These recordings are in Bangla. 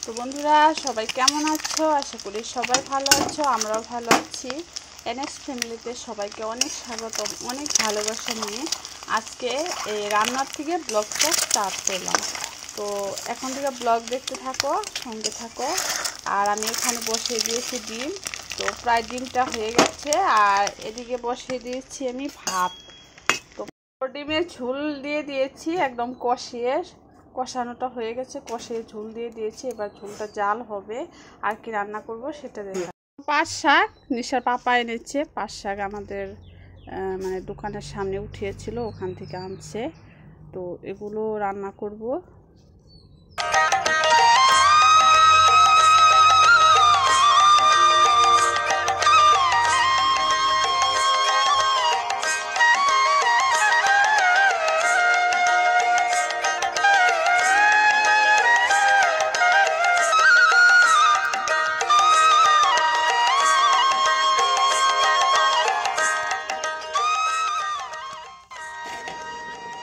তো বন্ধুরা সবাই কেমন আছো? আশা করি সবাই ভালো আছো, আমরাও ভালো আছি। এনএক্স ফ্যামিলিতে সবাইকে অনেক স্বাগতম, অনেক ভালোবাসা নিয়ে আজকে এই রান্নার থেকে ব্লগটা স্টার্ট করলাম। তো এখন থেকে ব্লগ দেখতে থাকো, সঙ্গে থাকো। আর আমি এখানে বসিয়ে দিয়েছি ডিম। তো প্রায় ডিমটা হয়ে গেছে, আর এদিকে বসিয়ে দিয়েছি আমি ভাত। তো ডিমের ঝোল দিয়ে দিয়েছি, একদম কষানোটা হয়ে গেছে, কষিয়ে ঝোল দিয়ে দিয়েছি। এবার ঝোলটা জাল হবে, আর কি রান্না করব সেটা দেখা। পাট শাক নিশার পাপা এনেছে। পাট শাক আমাদের মানে দোকানের সামনে উঠিয়েছিল, ওখান থেকে আনছে। তো এগুলো রান্না করব।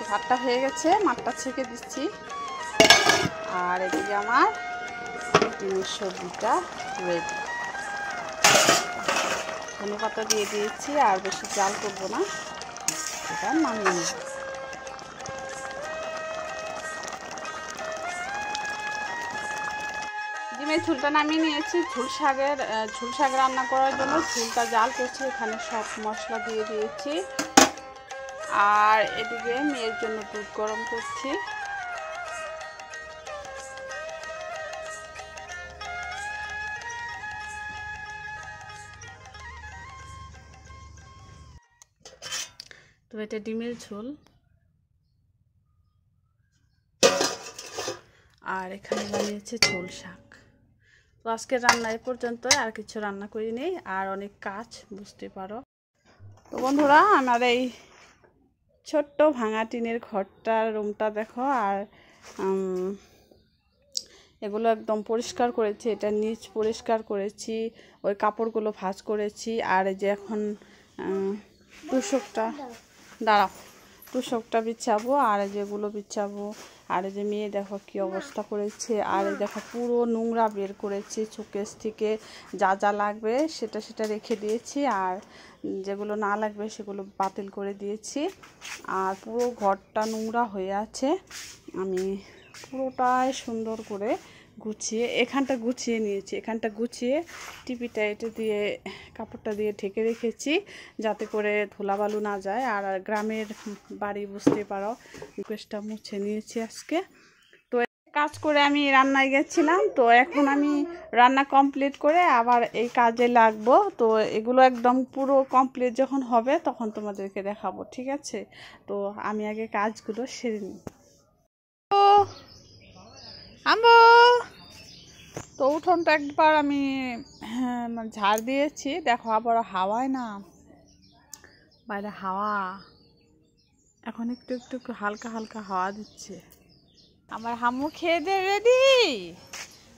ভাতটা হয়ে গেছে, মাঠটা ছেঁকে দিচ্ছি। আর এদিকে আমার ডিমের সবজিটা রেডি। ধনে পাতা দিয়ে দিয়েছি, আর বেশি জাল করবো না, এটা নামিয়ে নেব। ডিমের ঝোলটা নামিয়ে নিয়েছি। ঝোল শাক রান্না করার জন্য ঝোলটা জাল করছি। এখানে সব মশলা দিয়ে দিয়েছি, আর এদিকে মেয়ের জন্য দুধ গরম করছি। তো এটা ডিমের ঝোল, আর এখানে বানিয়েছে ঝোল শাক। তো আজকের রান্না এ পর্যন্ত, আর কিছু রান্না করিনি, আর অনেক কাজ, বুঝতে পারো। তো বন্ধুরা আমার এই ছোট্ট ভাঙা টিনের ঘরটার রুমটা দেখো। আর এগুলো একদম পরিষ্কার করেছি, এটা নিচ পরিষ্কার করেছি, ওই কাপড়গুলো ভাঁজ করেছি। আর এই যে এখন তুষকটা বিছাবো, আর যেগুলো বিছাবো। আর এই যে মেয়ে দেখো কি অবস্থা করেছে। আর এই দেখো পুরো নোংরা বের করেছি, শোকেস থেকে যা যা লাগবে সেটা রেখে দিয়েছি, আর যেগুলো না লাগবে সেগুলো বাতিল করে দিয়েছি। আর পুরো ঘরটা নোংরা হয়ে আছে। আমি পুরোটাই সুন্দর করে গুছিয়ে এখানটা গুছিয়ে নিয়েছি, এখানটা গুছিয়ে টিপিটা এটা দিয়ে কাপড়টা দিয়ে ঢেকে রেখেছি, যাতে করে ধুলাবালু না যায়। আর গ্রামের বাড়ি, বুঝতে পারো, মুখটা মুছে নিয়েছি আজকে। তো কাজ করে আমি রান্নায় গেছিলাম। তো এখন আমি রান্না কমপ্লিট করে আবার এই কাজে লাগবো। তো এগুলো একদম পুরো কমপ্লিট যখন হবে তখন তোমাদেরকে দেখাবো, ঠিক আছে? তো আমি আগে কাজগুলো সেরে নিই। তো উঠোনটা একবার আমি ঝাড় দিয়েছি, দেখো আবার হাওয়ায় না, বাইরে হাওয়া, এখন একটু একটু হালকা হালকা হাওয়া দিচ্ছে। আমার হামু খেয়ে দে রেডি,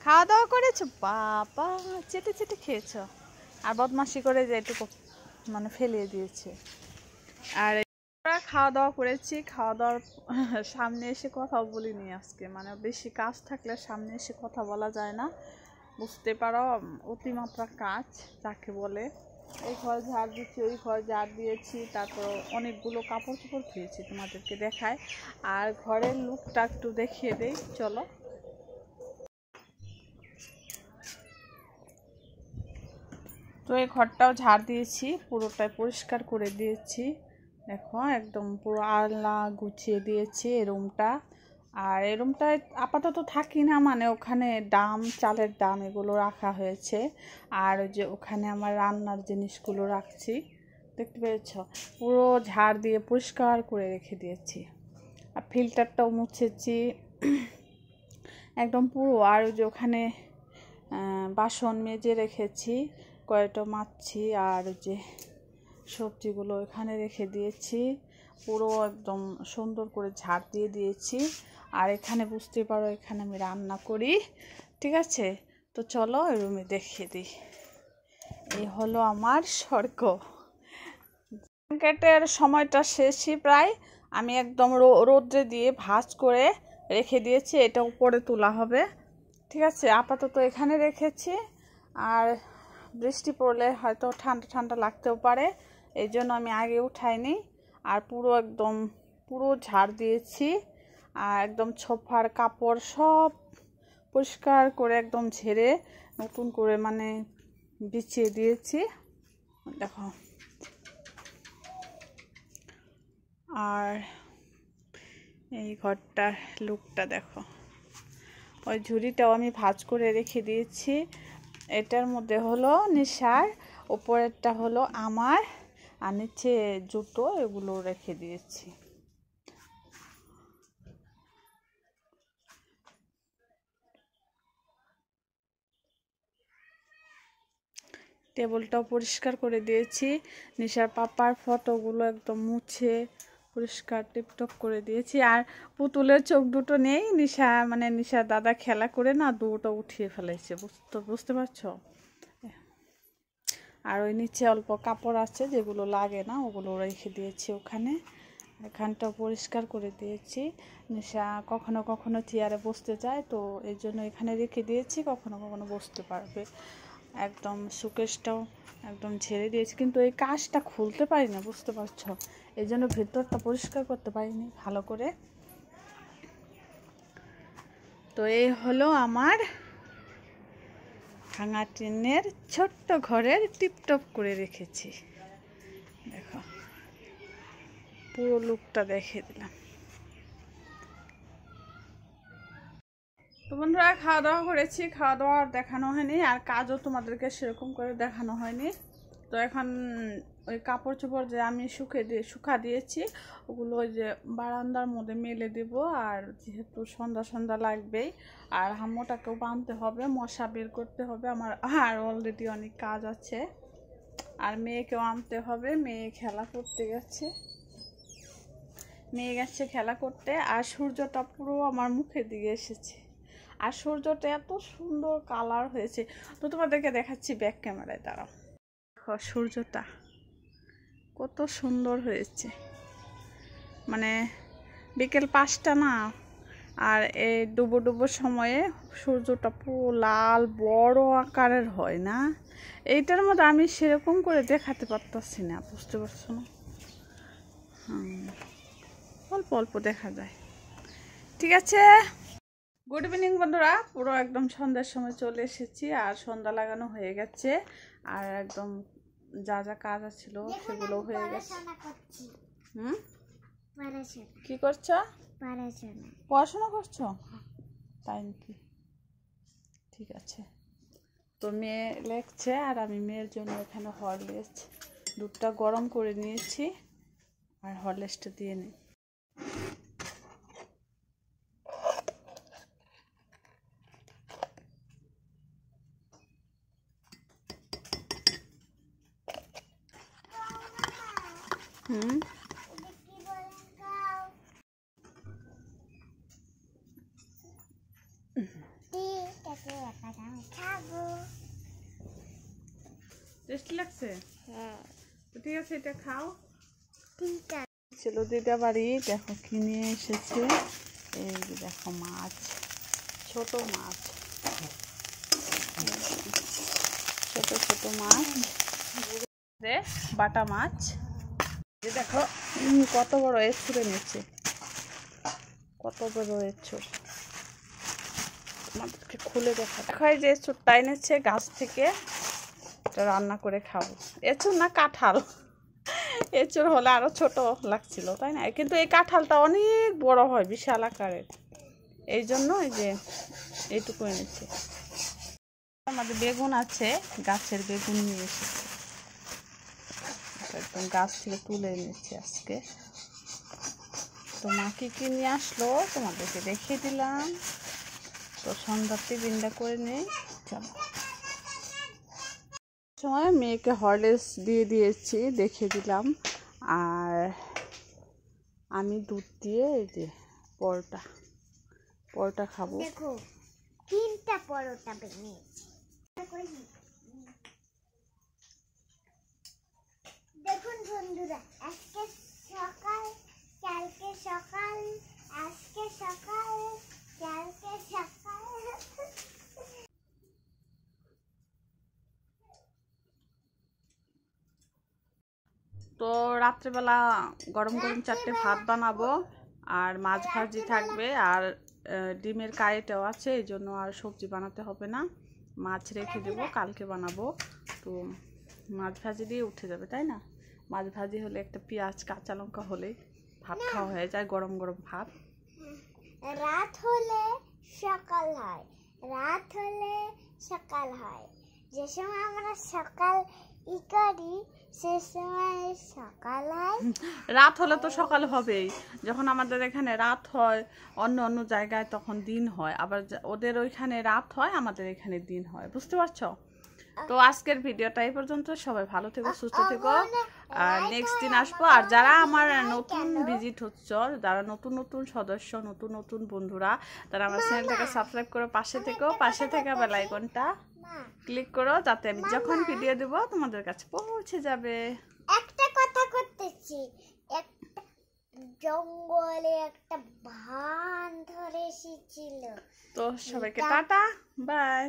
খাওয়া দাওয়া করেছো? বাবা চেটে চেটে খেয়েছো, আর বদমাশি করে যে একটু মানে ফেলিয়ে দিয়েছে। আর খাওয়া দাওয়া করেছি, খাওয়া দাওয়ার সামনে এসে কথাও বলিনি আজকে, মানে বেশি কাজ থাকলে সামনে এসে কথা বলা যায় না, বুঝতে পারো, অতিমাত্রা কাজ যাকে বলে। এই ঘর ঝাড় দিচ্ছি, ওই ঘর ঝাড় দিয়েছি, তারপর অনেকগুলো কাপড় ধুয়েছি, তোমাদেরকে দেখায়। আর ঘরের লুকটা একটু দেখিয়ে দেই, চলো। তো এই ঘরটাও ঝাড় দিয়েছি, পুরোটাই পরিষ্কার করে দিয়েছি, দেখো একদম পুরো আলনা গুছিয়ে দিয়েছি এই রুমটা। আর এই রুমটায় আপাতত থাকি না, মানে ওখানে চালের দাম এগুলো রাখা হয়েছে। আর যে ওখানে আমার রান্নার জিনিসগুলো রাখছি, দেখতে পেয়েছ, পুরো ঝাড় দিয়ে পরিষ্কার করে রেখে দিয়েছি। আর ফিল্টারটাও মুছেছি একদম পুরো। আর যে ওখানে বাসন মেজে রেখেছি, কয়েকটা মাজছি, আর যে সবজিগুলো এখানে রেখে দিয়েছি, পুরো একদম সুন্দর করে ঝাড় দিয়ে দিয়েছি। আর এখানে বুঝতে পারো, এখানে আমি রান্না করি, ঠিক আছে? তো চলো এই রুমে দেখিয়ে দিই। এই হলো আমার স্বর্গ। ব্ল্যাঙ্কেটের সময়টা শেষই প্রায়, আমি একদম রোদ্রে দিয়ে ভাঁজ করে রেখে দিয়েছি, এটা উপরে তোলা হবে। ঠিক আছে, আপাতত এখানে রেখেছি। আর বৃষ্টি পড়লে হয়তো ঠান্ডা ঠান্ডা লাগতেও পারে, এই জন্য আমি আগে উঠাইনি। আর পুরো ঝাড় দিয়েছি, আর একদম সোফার কাপড় সব পরিষ্কার করে একদম ঝেড়ে নতুন করে মানে বিছিয়ে দিয়েছি। দেখো, আর এই ঘরটার লুকটা দেখো। ওই ঝুড়িটাও আমি ভাঁজ করে রেখে দিয়েছি। এটার মধ্যে হলো নিশার, উপরেরটা হলো আমার, আর নিচে জুতো, এগুলো রেখে দিয়েছি। টেবিলটাও পরিষ্কার করে দিয়েছি। নিশার পাপার ফটোগুলো একদম মুছে পরিষ্কার টিপটপ করে দিয়েছি। আর পুতুলের চোখ দুটো নেই, নিশার দাদা খেলা করে না দুটো উঠিয়ে ফেলেছে, বুঝতে পারছো। আর ওই নিচে অল্প কাপড় আছে যেগুলো লাগে না, ওগুলো রেখে দিয়েছি ওখানে। এখানটাও পরিষ্কার করে দিয়েছি। নিশা কখনো কখনো চেয়ারে বসতে চায়, তো এই জন্য এখানে রেখে দিয়েছি, কখনো কখনো বসতে পারবে। একদম শোকেসটাও একদম ঝেড়ে দিয়েছি, কিন্তু এই কাজটা খুলতে পারি না, বুঝতে পারছো, এই জন্য ভেতরটা পরিষ্কার করতে পারিনি ভালো করে। তো এই হলো আমার ভাঙা টিনের ছোট্ট ঘরের টিপটপ করে রেখেছি। দেখো, পুরো লুকটা দেখে দিলাম। তো বন্ধুরা, খাওয়া দাওয়া করেছি, খাওয়া দাওয়া দেখানো হয়নি, আর কাজও তোমাদেরকে সেরকম করে দেখানো হয়নি। তো এখন ওই কাপড় চোপড় যে আমি শুকা দিয়েছি, ওগুলো ওই যে বারান্দার মধ্যে মেলে দেব। আর যেহেতু সন্ধ্যা সন্ধ্যা লাগবেই, আর হাম্মুটাকেও বাঁধতে হবে, মশা বের করতে হবে আমার, আর অলরেডি অনেক কাজ আছে। আর মেয়েকেও আনতে হবে, মেয়ে খেলা করতে গেছে, খেলা করতে। আর সূর্যটা পুরো আমার মুখের দিকে এসেছে, আর সূর্যটা এত সুন্দর কালার হয়েছে। তো তোমাদেরকে দেখাচ্ছি ব্যাক ক্যামেরায়, দাঁড়াও। সূর্যটা কত সুন্দর হয়েছে, মানে বিকেল 5টা না, আর এই ডুবো ডুবো সময়ে সূর্যটা পুরো লাল বড় আকারের হয় না, এইটার মধ্যে আমি সেরকম করে দেখাতে পারতেছি না, বুঝতে পারছো না। অল্প অল্প দেখা যায়। ঠিক আছে, গুড ইভিনিং বন্ধুরা। পুরো একদম সন্ধ্যার সময় চলে এসেছি, আর সন্ধ্যা লাগানো হয়ে গেছে, আর একদম যা যা কাজ ছিল সেগুলো হয়ে গেছে। কি করছো? পড়াশোনা করছো? তাই নাকি? ঠিক আছে। তো মেয়ে লেখছে, আর আমি মেয়ের জন্য এখানে হরলিক্স দুধটা গরম করে নিয়েছি, আর হরলিক্সটা দিয়ে নিই। টেস্টি লাগছে? হ্যাঁ। ঠিক আছে, এটা খাও। ছিল দিদা বাড়ি, দেখো কি নিয়ে এসেছে। এই যে দেখো মাছ, ছোট মাছ, ছোট ছোট মাছ, বাটা মাছ। দেখো কত বড় এঁচুড়ে নিচ্ছে, কত বড় এঁচুড়, আমাদেরকে খুলে দেখা। দেখো এই যে এঁচুড়টা এনেছে গাছ থেকে, এটা রান্না করে খাবো। এঁচুড় না কাঁঠাল, এঁচুড় হলে আরো ছোট লাগছিল, তাই না? কিন্তু এই কাঁঠালটা অনেক বড় হয়, বিশাল আকারের, এই জন্য এই যে এইটুকু এনেছে। আমাদের বেগুন আছে, গাছের বেগুন নিয়ে এসেছে, একদম গাছ থেকে তুলে এনেছি আজকে। তো মা কি কি নিয়ে আসলো তোমাদেরকে দেখিয়ে দিলাম। তো সন্ধ্যার টিফিনটা করে নেই, চলো। সময় মেয়েকে হরলিক্স দিয়ে দিয়েছি, দেখিয়ে দিলাম। আর আমি দুধ দিয়ে এই যে পরোটা খাবো। দেখো 3টা পরোটা বানিয়েছি। দেখুন বন্ধুরা, আজকে সকাল, কালকে সকাল, আজকে সকাল, কালকে সকাল, রাত্রেবেলা গরম গরম 4টে ভাত বানাবো, আর মাছ ভাজি থাকবে, আর ডিমের কারিটাও আছে, এই জন্য আর সবজি বানাতে হবে না। মাছ রেখে দেবো, কালকে বানাবো। তো মাছ ভাজি দিয়ে উঠে যাবে, তাই না? মাছ ভাজি হলে একটা পেঁয়াজ কাঁচা লঙ্কা হলে ভাত খাওয়া হয়ে যায়, গরম গরম ভাত। রাত হলে সকাল হয়, রাত হলে সকাল হয়। যে সময় আমরা সকাল করি সে সময় সকাল হয়। রাত হলে তো সকাল হবেই, যখন আমাদের এখানে রাত হয় অন্য অন্য জায়গায় তখন দিন হয়, আবার ওদের ওইখানে রাত হয়, আমাদের এখানে দিন হয়, বুঝতে পারছো? তো আজকের ভিডিওটা এই পর্যন্ত। সবাই ভালো থেকো, সুস্থ থেকো, আর নেক্সট দিন আসবো। আর যারা আমার নতুন ভিজিট হচ্ছ, যারা নতুন নতুন সদস্য, নতুন নতুন বন্ধুরা, তারা আমার চ্যানেলটাকে সাবস্ক্রাইব করো, পাশে থেকো, পাশে থেকে বেল আইকনটা ক্লিক করো, যাতে আমি যখন ভিডিও দেব তোমাদের কাছে পৌঁছে যাবে। একটা কথা করতেছি, একটা জঙ্গলে একটা ভান ধরে এসেছিল। তো সবাইকে টাটা, বাই।